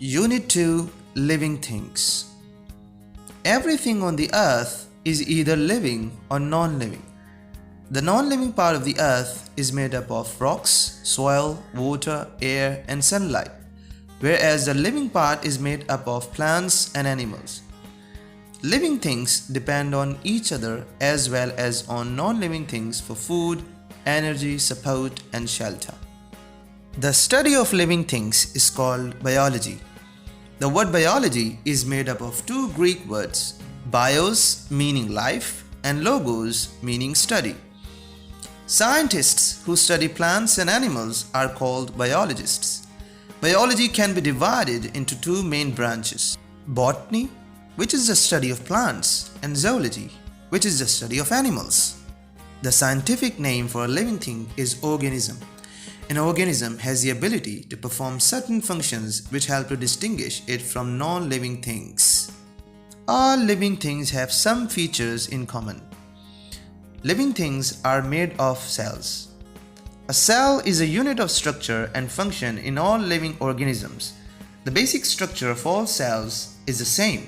Unit 2 Living Things. Everything on the earth is either living or non-living. The non-living part of the earth is made up of rocks, soil, water, air, and sunlight, whereas the living part is made up of plants and animals. Living things depend on each other as well as on non-living things for food, energy, support, and shelter. The study of living things is called biology. The word biology is made up of two Greek words, bios meaning life and logos meaning study. Scientists who study plants and animals are called biologists. Biology can be divided into two main branches, botany, which is the study of plants, and zoology, which is the study of animals. The scientific name for a living thing is organism. An organism has the ability to perform certain functions which help to distinguish it from non-living things. All living things have some features in common. Living things are made of cells. A cell is a unit of structure and function in all living organisms. The basic structure of all cells is the same,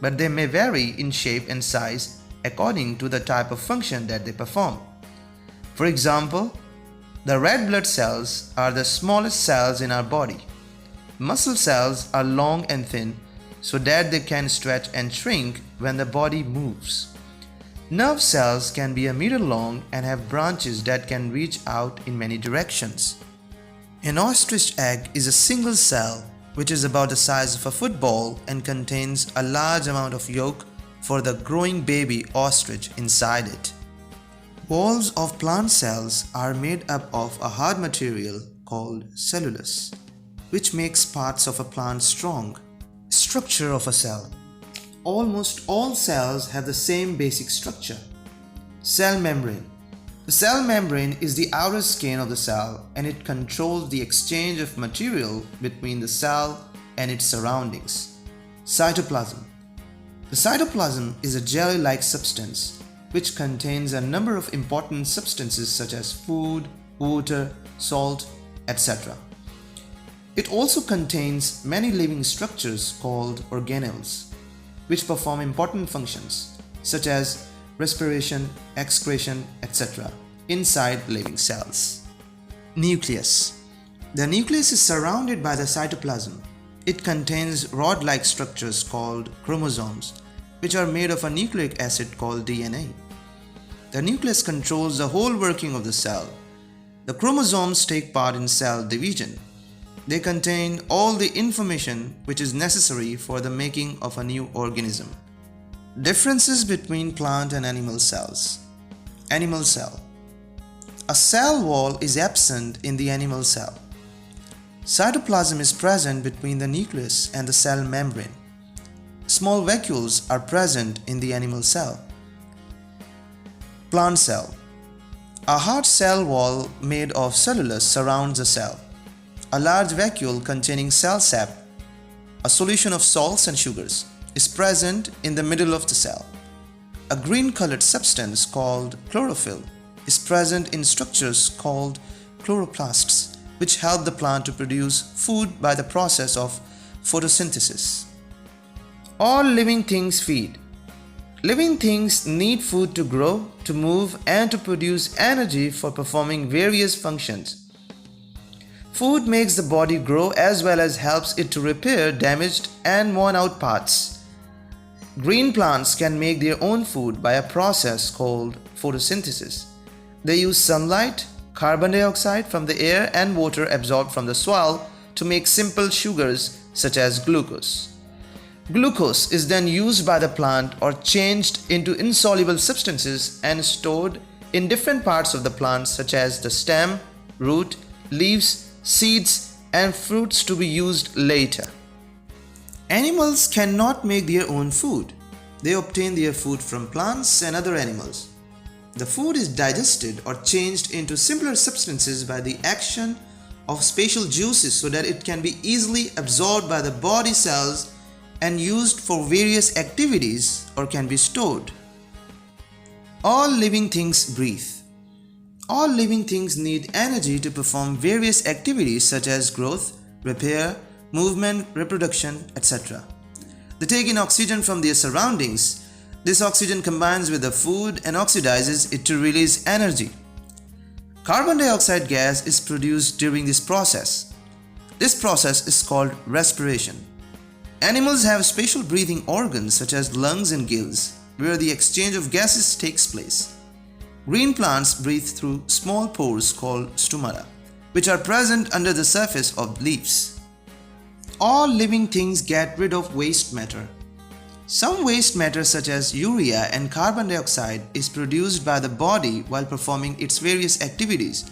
but they may vary in shape and size according to the type of function that they perform. For example, the red blood cells are the smallest cells in our body. Muscle cells are long and thin so that they can stretch and shrink when the body moves. Nerve cells can be a meter long and have branches that can reach out in many directions. An ostrich egg is a single cell which is about the size of a football and contains a large amount of yolk for the growing baby ostrich inside it. Walls of plant cells are made up of a hard material called cellulose, which makes parts of a plant strong. Structure of a cell. Almost all cells have the same basic structure. Cell membrane. The cell membrane is the outer skin of the cell and it controls the exchange of material between the cell and its surroundings. Cytoplasm. The cytoplasm is a jelly-like substance which contains a number of important substances such as food, water, salt, etc. It also contains many living structures called organelles, which perform important functions such as respiration, excretion, etc. inside living cells. Nucleus. The nucleus is surrounded by the cytoplasm. It contains rod-like structures called chromosomes, which are made of a nucleic acid called DNA. The nucleus controls the whole working of the cell. The chromosomes take part in cell division. They contain all the information which is necessary for the making of a new organism. Differences between plant and animal cells. Animal cell. A cell wall is absent in the animal cell. Cytoplasm is present between the nucleus and the cell membrane. Small vacuoles are present in the animal cell. Plant cell. A hard cell wall made of cellulose surrounds the cell. A large vacuole containing cell sap, a solution of salts and sugars, is present in the middle of the cell. A green-colored substance called chlorophyll is present in structures called chloroplasts, which help the plant to produce food by the process of photosynthesis. All living things feed. Living things need food to grow, to move, and to produce energy for performing various functions. Food makes the body grow as well as helps it to repair damaged and worn out parts. Green plants can make their own food by a process called photosynthesis. They use sunlight, carbon dioxide from the air, and water absorbed from the soil to make simple sugars such as glucose. Glucose is then used by the plant or changed into insoluble substances and stored in different parts of the plant such as the stem, root, leaves, seeds, and fruits to be used later. Animals cannot make their own food. They obtain their food from plants and other animals. The food is digested or changed into simpler substances by the action of special juices so that it can be easily absorbed by the body cells and used for various activities or can be stored. All living things breathe. All living things need energy to perform various activities such as growth, repair, movement, reproduction, etc. They take in oxygen from their surroundings. This oxygen combines with the food and oxidizes it to release energy. Carbon dioxide gas is produced during this process. This process is called respiration. Animals have special breathing organs such as lungs and gills, where the exchange of gases takes place. Green plants breathe through small pores called stomata, which are present under the surface of leaves. All living things get rid of waste matter. Some waste matter such as urea and carbon dioxide is produced by the body while performing its various activities.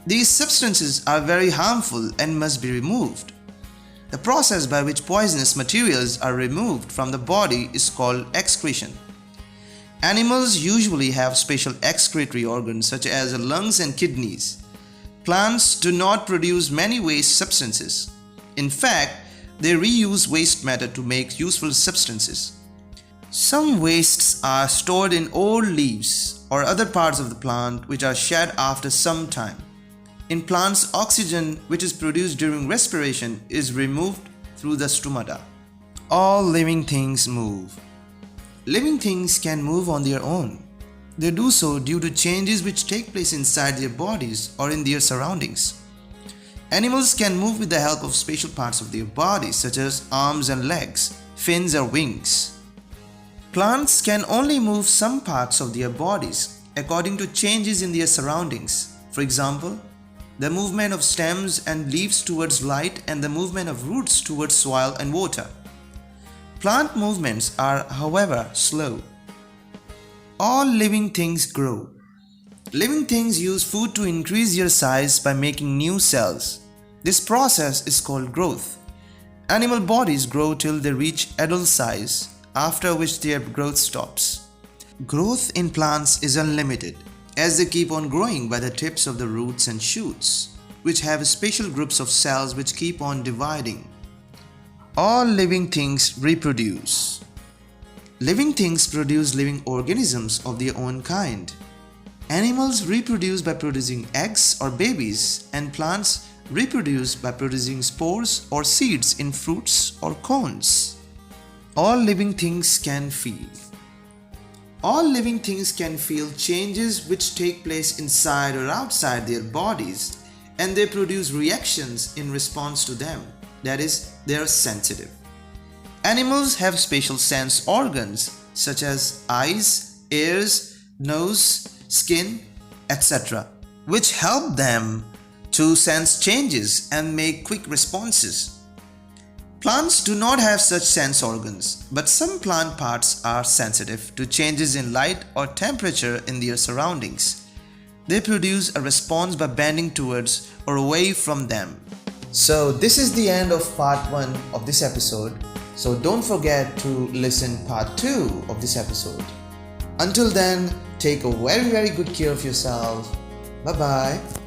These substances are very harmful and must be removed. The process by which poisonous materials are removed from the body is called excretion. Animals usually have special excretory organs such as lungs and kidneys. Plants do not produce many waste substances. In fact, they reuse waste matter to make useful substances. Some wastes are stored in old leaves or other parts of the plant which are shed after some time. In plants, oxygen which is produced during respiration is removed through the stomata. All living things move. Living things can move on their own. They do so due to changes which take place inside their bodies or in their surroundings. Animals can move with the help of special parts of their bodies such as arms and legs, fins or wings. Plants can only move some parts of their bodies according to changes in their surroundings. For example, the movement of stems and leaves towards light and the movement of roots towards soil and water. Plant movements are, however, slow. All living things grow. Living things use food to increase their size by making new cells. This process is called growth. Animal bodies grow till they reach adult size, after which their growth stops. Growth in plants is unlimited, as they keep on growing by the tips of the roots and shoots, which have special groups of cells which keep on dividing. All living things reproduce. Living things produce living organisms of their own kind. Animals reproduce by producing eggs or babies, and plants reproduce by producing spores or seeds in fruits or cones. All living things can feel. All living things can feel changes which take place inside or outside their bodies, and they produce reactions in response to them. That is, they are sensitive. Animals have special sense organs such as eyes, ears, nose, skin, etc., which help them to sense changes and make quick responses. Plants do not have such sense organs, but some plant parts are sensitive to changes in light or temperature in their surroundings. They produce a response by bending towards or away from them. So this is the end of part 1 of this episode. So don't forget to listen part 2 of this episode. Until then, take a very good care of yourself. Bye bye.